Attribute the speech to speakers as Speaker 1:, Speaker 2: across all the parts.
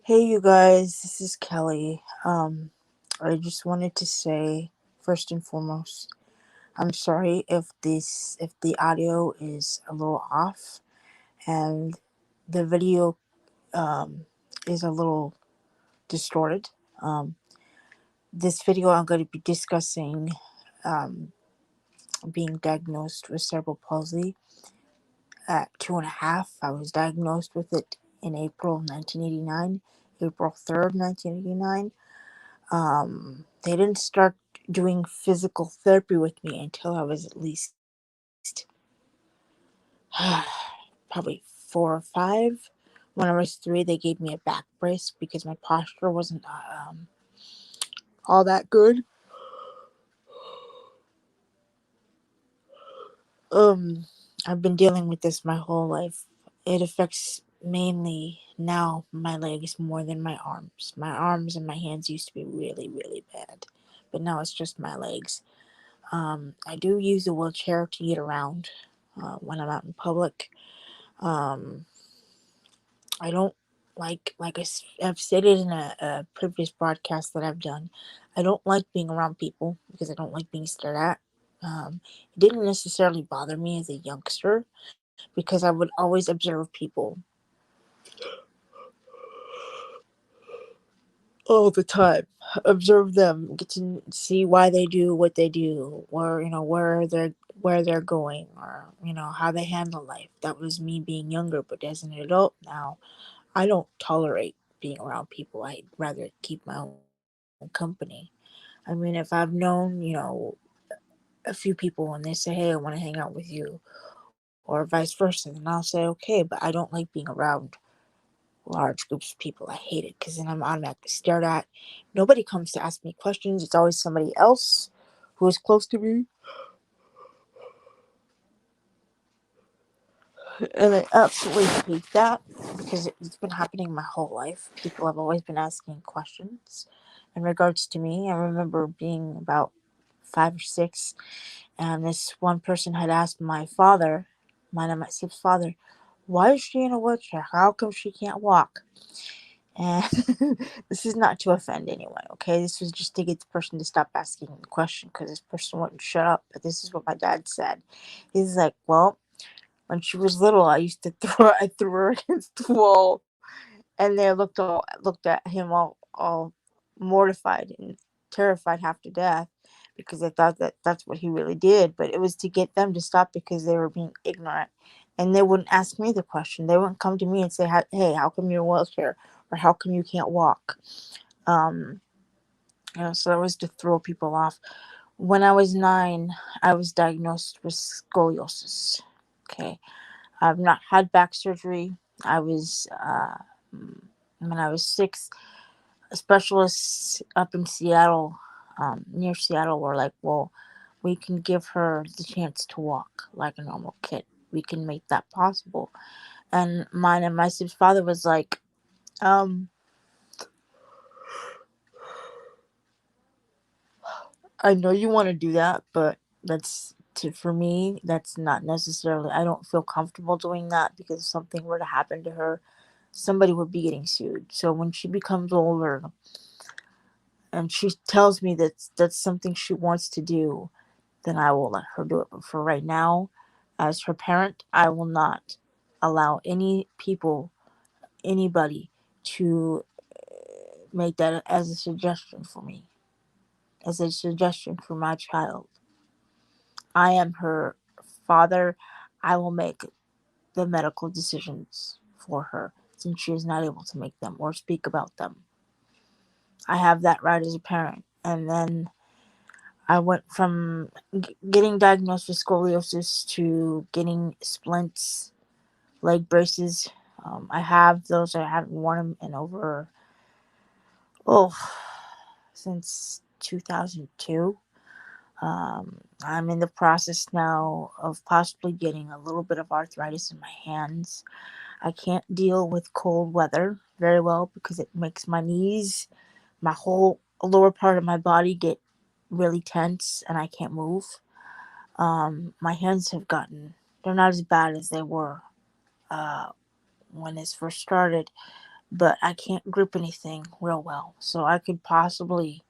Speaker 1: Hey, you guys, this is Kelly. I just wanted to say, first and foremost, I'm sorry if the audio is a little off and the video is a little distorted. Um, this video I'm going to be discussing um, being diagnosed with cerebral palsy at 2.5. I was diagnosed with it in April 1989, April 3rd, 1989. They didn't start doing physical therapy with me until I was at least probably 4 or 5. When I was 3, they gave me a back brace because my posture wasn't all that good. Um, I've been dealing with this my whole life. It affects mainly now my legs more than my arms. My arms and my hands used to be really, really bad, but now it's just my legs. I do use a wheelchair to get around when I'm out in public. Um, I don't I've stated in a previous broadcast that I've done. I don't like being around people because I don't like being stared at. It didn't necessarily bother me as a youngster because I would always observe people all the time. Observe them, get to see why they do what they do, or where they're going, or how they handle life. That was me being younger, but as an adult now, I don't tolerate being around people. I'd rather keep my own company. I mean, if I've known, a few people and they say, "Hey, I want to hang out with you," or vice versa, then I'll say, "Okay," but I don't like being around large groups of people. I hate it because then I'm automatically stared at. Nobody comes to ask me questions. It's always somebody else who is close to me, and I absolutely hate that because it's been happening my whole life. People have always been asking questions in regards to me. I remember being about 5 or 6, and this one person had asked my father, mine and my stepfather, father, "Why is she in a wheelchair? How come she can't walk?" And this is not to offend anyone, okay? This was just to get the person to stop asking the question because this person wouldn't shut up. But this is what my dad said. He's like, "Well, when she was little, I used to I threw her against the wall," and they looked at him all mortified and terrified half to death because they thought that that's what he really did. But it was to get them to stop because they were being ignorant, and they wouldn't ask me the question. They wouldn't come to me and say, "Hey, how come you're in a wheelchair?" or "How come you can't walk?" Um, so that was to throw people off. When I was 9, I was diagnosed with scoliosis. Okay, I've not had back surgery. I was when I was 6, specialists up in Seattle, near Seattle, were like, "Well, we can give her the chance to walk like a normal kid. We can make that possible." And mine and my sister's father was like, um, "I know you want to do that, but for me, that's not necessarily. I don't feel comfortable doing that because if something were to happen to her, somebody would be getting sued. So when she becomes older and she tells me that that's something she wants to do, then I will let her do it. But for right now, as her parent, I will not allow anybody, to make that as a suggestion for me, as a suggestion for my child. I am her father. I will make the medical decisions for her since she is not able to make them or speak about them. I have that right as a parent. And then I went from getting diagnosed with scoliosis to getting splints, leg braces. I have those. I haven't worn them in over, oh, since 2002. I'm in the process now of possibly getting a little bit of arthritis in my hands. I can't deal with cold weather very well because it makes my knees, my whole lower part of my body get really tense and I can't move. My hands they're not as bad as they were uh, when this first started. but I can't grip anything real well. So I could possibly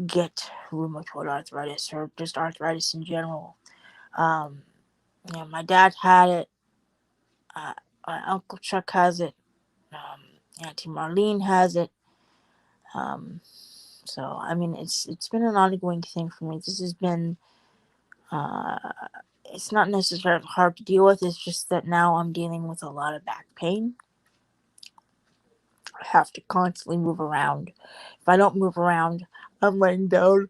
Speaker 1: get rheumatoid arthritis or just arthritis in general. Um, my dad had it. My uncle Chuck has it. Auntie Marlene has it. Um, so I mean, it's been an ongoing thing for me. This has been. Uh, it's not necessarily hard to deal with. It's just that now I'm dealing with a lot of back pain. I have to constantly move around. If I don't move around, I'm laying down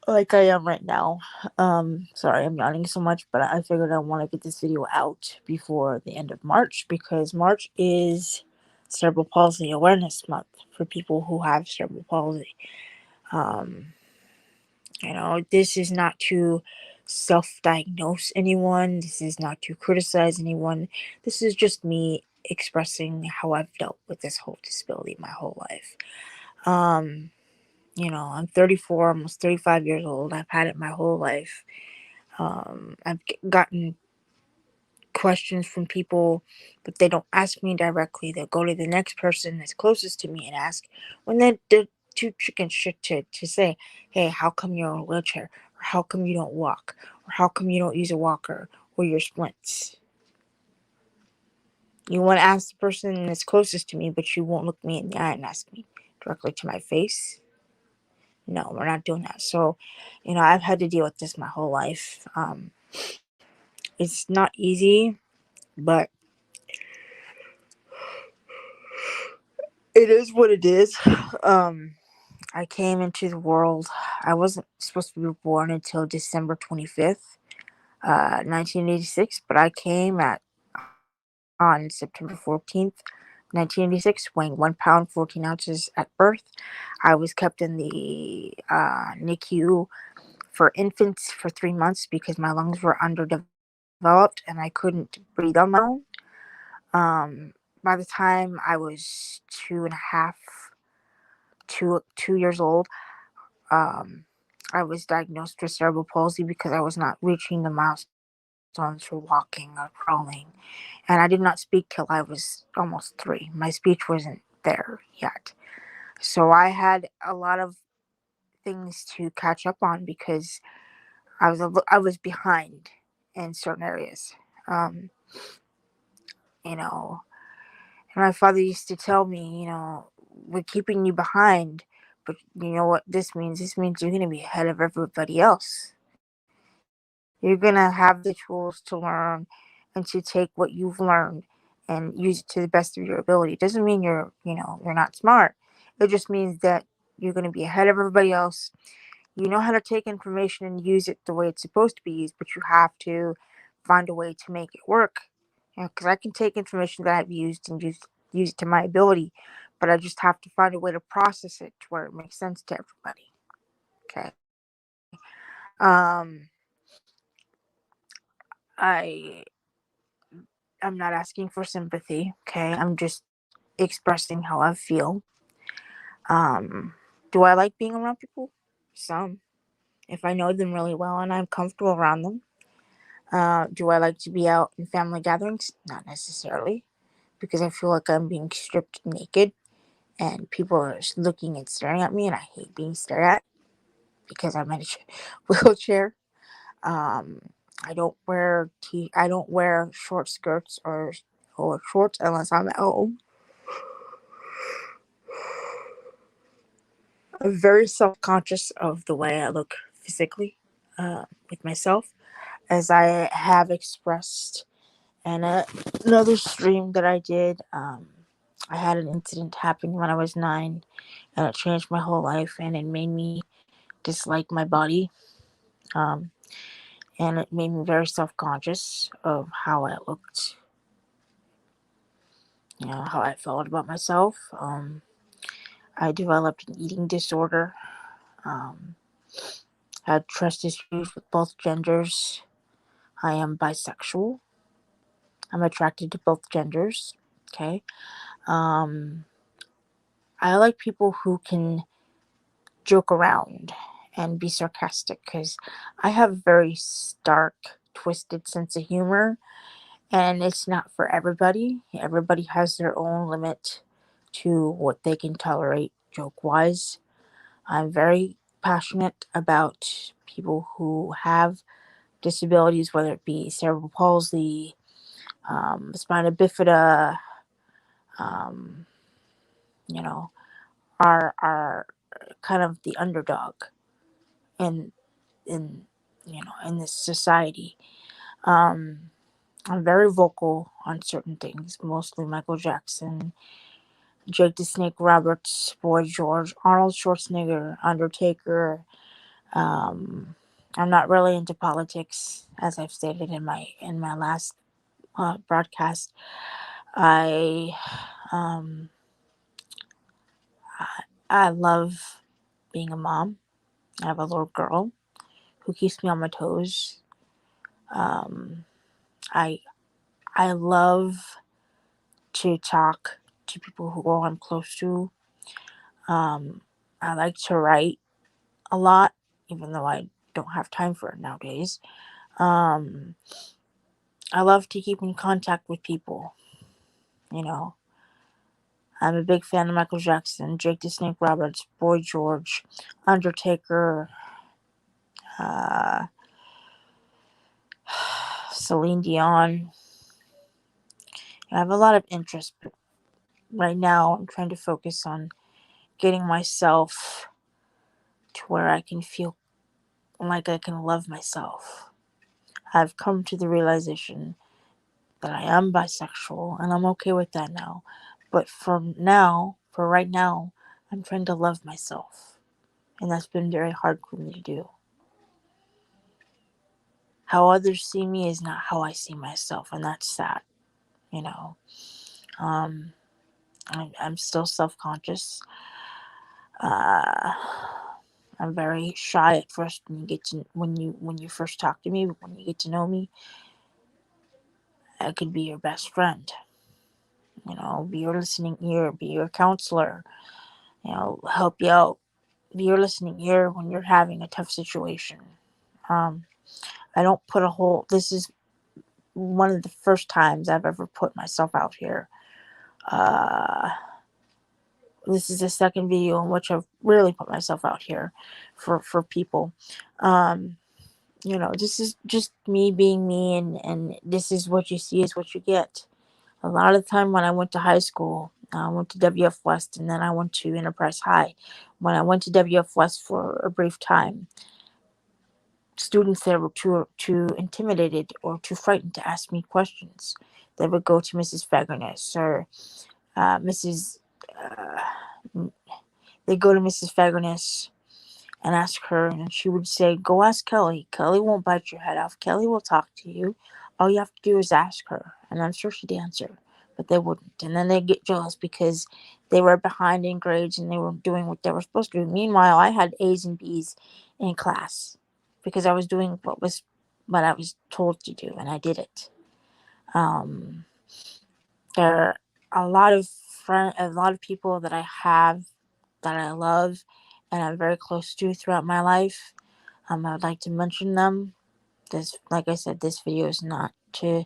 Speaker 1: like I am right now. Sorry, I'm yawning so much, but I figured I want to get this video out before the end of March because March is Cerebral Palsy Awareness Month for people who have cerebral palsy. Um, this is not to self-diagnose anyone. This is not to criticize anyone. This is just me expressing how I've dealt with this whole disability my whole life. Um, I'm 34, almost 35 years old. I've had it my whole life. I've gotten questions from people, but they don't ask me directly. They'll go to the next person that's closest to me and ask when they're too chicken shit to say, hey, how come you're in a wheelchair? Or how come you don't walk? Or how come you don't use a walker or your splints? You want to ask the person that's closest to me, but you won't look me in the eye and ask me directly to my face. No, we're not doing that. So, I've had to deal with this my whole life. It's not easy, but it is what it is. Um, I came into the world. I wasn't supposed to be born until December 25th, 1986, but I came on September 14th, 1986, weighing 1 pound, 14 ounces at birth. I was kept in the NICU for infants for 3 months because my lungs were underdeveloped and I couldn't breathe on my own. By the time I was 2.5, 2 years old, um, I was diagnosed with cerebral palsy because I was not reaching the milestones for walking or crawling. And I did not speak till I was almost 3. My speech wasn't there yet. So I had a lot of things to catch up on because I was behind in certain areas. Um, you know, and my father used to tell me, we're keeping you behind, but you know what this means? This means you're going to be ahead of everybody else. You're going to have the tools to learn and to take what you've learned and use it to the best of your ability. It doesn't mean you're not smart. It just means that you're going to be ahead of everybody else. You know how to take information and use it the way it's supposed to be used, but you have to find a way to make it work. Because I can take information that I've used and use it to my ability, but I just have to find a way to process it to where it makes sense to everybody. Okay. Um, I I'm not asking for sympathy. Okay, I'm just expressing how I feel. Um, do I like being around people? Some, if I know them really well and I'm comfortable around them. Do I like to be out in family gatherings? Not necessarily, because I feel like I'm being stripped naked and people are looking and staring at me, and I hate being stared at because I'm in a wheelchair. Um, I don't wear short skirts or shorts unless I'm at home. I'm very self conscious of the way I look physically with myself, as I have expressed in another stream that I did. I had an incident happen when I was 9, and it changed my whole life, and it made me dislike my body. Um, and it made me very self conscious of how I looked, how I felt about myself. I developed an eating disorder. Um, had trust issues with both genders. I am bisexual. I'm attracted to both genders. Okay. Um, I like people who can joke around and be sarcastic because I have a very stark, twisted sense of humor, And it's not for everybody. Everybody has their own limit to what they can tolerate joke wise. I'm very passionate about people who have disabilities, whether it be cerebral palsy, spina bifida, um, you know, are kind of the underdog in in in this society. Um, I'm very vocal on certain things, mostly Michael Jackson, Jake the Snake Roberts, Boy George, Arnold Schwarzenegger, Undertaker. Um, I'm not really into politics, as I've stated in my last broadcast. I um, I, I love being a mom. I have a little girl who keeps me on my toes. Um, I I love to talk to people who I'm close to. Um, I like to write a lot, even though I don't have time for it nowadays. Um, I love to keep in contact with people. You know, I'm a big fan of Michael Jackson, Jake the Snake Roberts, Boy George, Undertaker, uh, Celine Dion. I have a lot of interest, but right now I'm trying to focus on getting myself to where I can feel like I can love myself. I've come to the realization that I am bisexual and I'm okay with that now. But for right now, I'm trying to love myself. And that's been very hard for me to do. How others see me is not how I see myself, and that's sad, you know. Um, I'm still self conscious. Uh, I'm very shy at first when when you first talk to me, but when you get to know me, I could be your best friend. You know, be your listening ear, be your counselor. You know, help you out. Be your listening ear when you're having a tough situation. Um, I don't put a whole. This is one of the first times I've ever put myself out here. Uh, this is the second video in which I've really put myself out here for people. Um, you know, this is just me being me, and this is what you see is what you get. A lot of the time when I went to high school, I went to WF West and then I went to Enterprise High. When I went to WF West for a brief time, students there were too intimidated or too frightened to ask me questions. They would go to Mrs. Fagerness or Mrs. They go to Mrs. Fagerness and ask her, and she would say, "Go ask Kelly. Kelly won't bite your head off. Kelly will talk to you. All you have to do is ask her." And I'm sure she'd answer, but they wouldn't. And then they'd get jealous because they were behind in grades and they were doing what they were supposed to do. Meanwhile, I had A's and B's in class because I was doing what I was told to do, and I did it. Um, there are a lot of people that I have that I love and I'm very close to throughout my life. I would like to mention them. This, like I said, this video is not to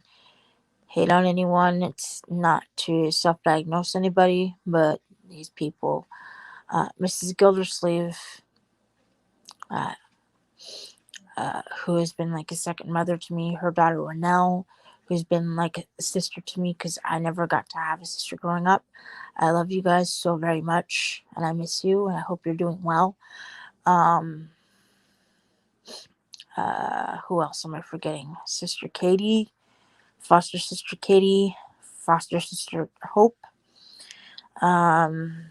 Speaker 1: hate on anyone. It's not to self-diagnose anybody, but these people. Mrs. Gildersleeve, uh, who has been like a second mother to me. Her daughter Renelle, who's been like a sister to me because I never got to have a sister growing up. I love you guys so very much, and I miss you, and I hope you're doing well. Um, who else am I forgetting? Sister Katie, foster sister Katie, foster sister Hope. Um,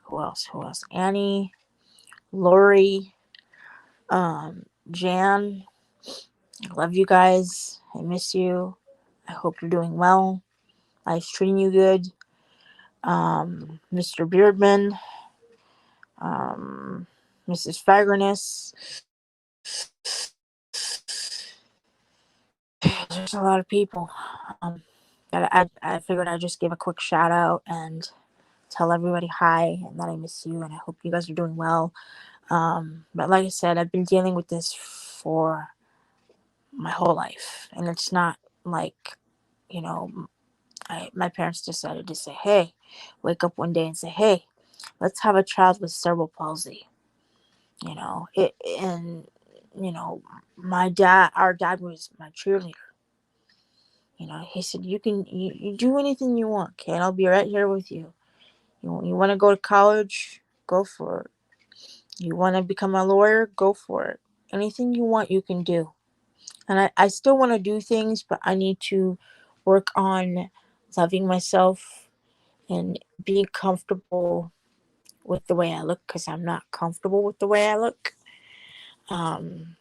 Speaker 1: who else? Who else? Annie, Lori, Jan. I love you guys. I miss you. I hope you're doing well. Life's treating you good. Mr. Beardman, Mrs. Fagerness. There's a lot of people. Um, I figured I'd just give a quick shout out and tell everybody hi and that I miss you and I hope you guys are doing well. But like I said, I've been dealing with this for my whole life, and it's not like you know, my parents decided to say, hey, wake up one day and say, hey, let's have a child with cerebral palsy. And our dad was my cheerleader. He said, you do anything you want, okay? And I'll be right here with you. You want to go to college? Go for it. You want to become a lawyer? Go for it. Anything you want, you can do. And I still want to do things, but I need to work on loving myself and being comfortable with the way I look, because I'm not comfortable with the way I look. Um,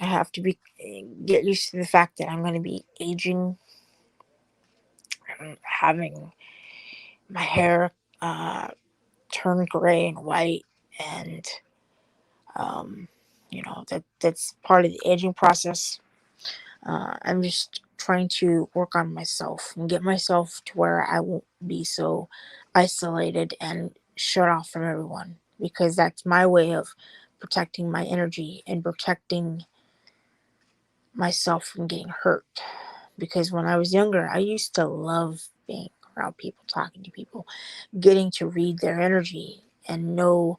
Speaker 1: I have to get used to the fact that I'm going to be aging, having my hair uh, turn gray and white, and that's part of the aging process. I'm just trying to work on myself and get myself to where I won't be so isolated and shut off from everyone, because that's my way of protecting my energy and protecting myself from getting hurt. Because when I was younger, I used to love being around people, talking to people, getting to read their energy and know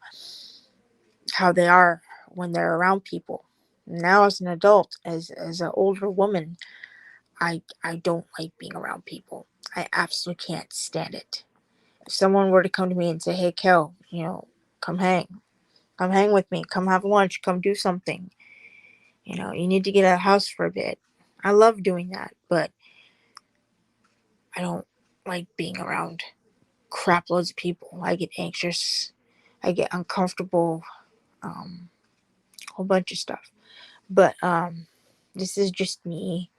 Speaker 1: how they are when they're around people. Now, as an adult, as an older woman, I don't like being around people. I absolutely can't stand it. If someone were to come to me and say, hey, Kel, come hang with me, come have lunch, come do something, you need to get out of the house for a bit. I love doing that, but I don't like being around crap loads of people. I get anxious. I get uncomfortable. A whole bunch of stuff. But this is just me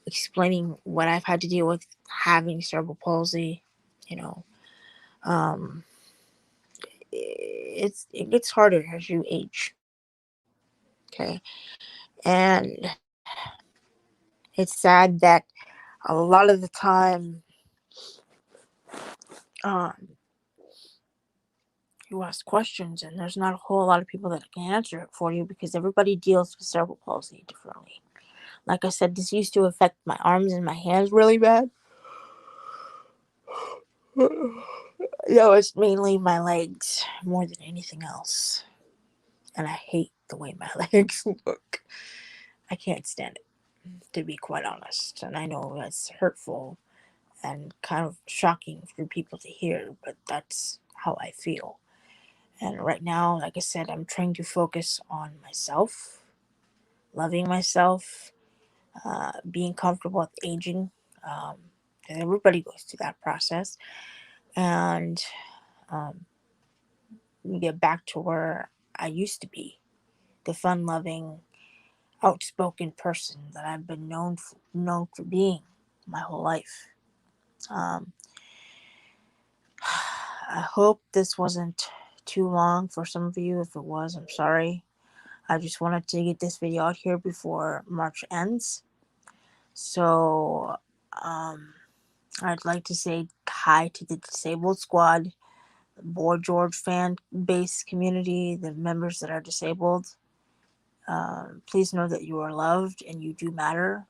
Speaker 1: explaining what I've had to deal with having cerebral palsy. You know, um, it gets harder as you age. Okay, and it's sad that a lot of the time, um, you ask questions and there's not a whole lot of people that can answer it for you, because everybody deals with cerebral palsy differently. Like I said, this used to affect my arms and my hands really bad. It's mainly my legs more than anything else. And I hate the way my legs look. I can't stand it, to be quite honest. And I know that's hurtful and kind of shocking for people to hear, but that's how I feel. And right now, like I said, I'm trying to focus on myself, loving myself, being comfortable with aging. Um, and everybody goes through that process. And um, get back to where I used to be, the fun loving, outspoken person that I've been known for being my whole life. Um, I hope this wasn't too long for some of you. If it was, I'm sorry. I just wanted to get this video out here before March ends. So, I'd like to say hi to the Disabled Squad, the Boy George fan base community, the members that are disabled. Please know that you are loved and you do matter,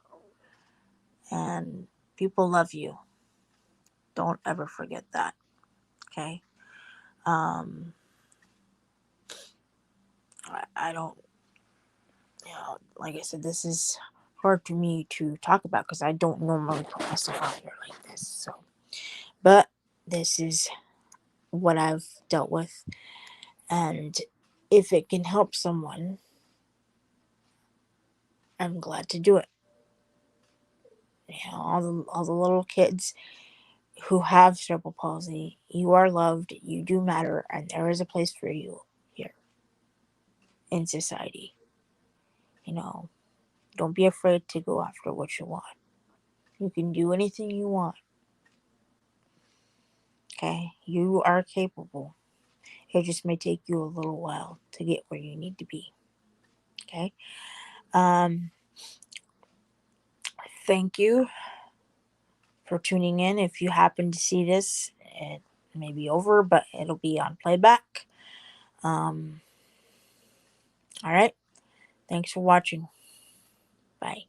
Speaker 1: and people love you. Don't ever forget that. Okay. Um, I don't, like I said, this is hard to me to talk about because I don't normally put myself out here like this. So, but this is what I've dealt with, and if it can help someone, I'm glad to do it. All the little kids who have cerebral palsy, you are loved, you do matter, and there is a place for you here in society. You know, don't be afraid to go after what you want. You can do anything you want. Okay? You are capable. It just may take you a little while to get where you need to be. Okay? Um, thank you for tuning in. If you happen to see this, it may be over, but it'll be on playback. All right. Thanks for watching. Bye.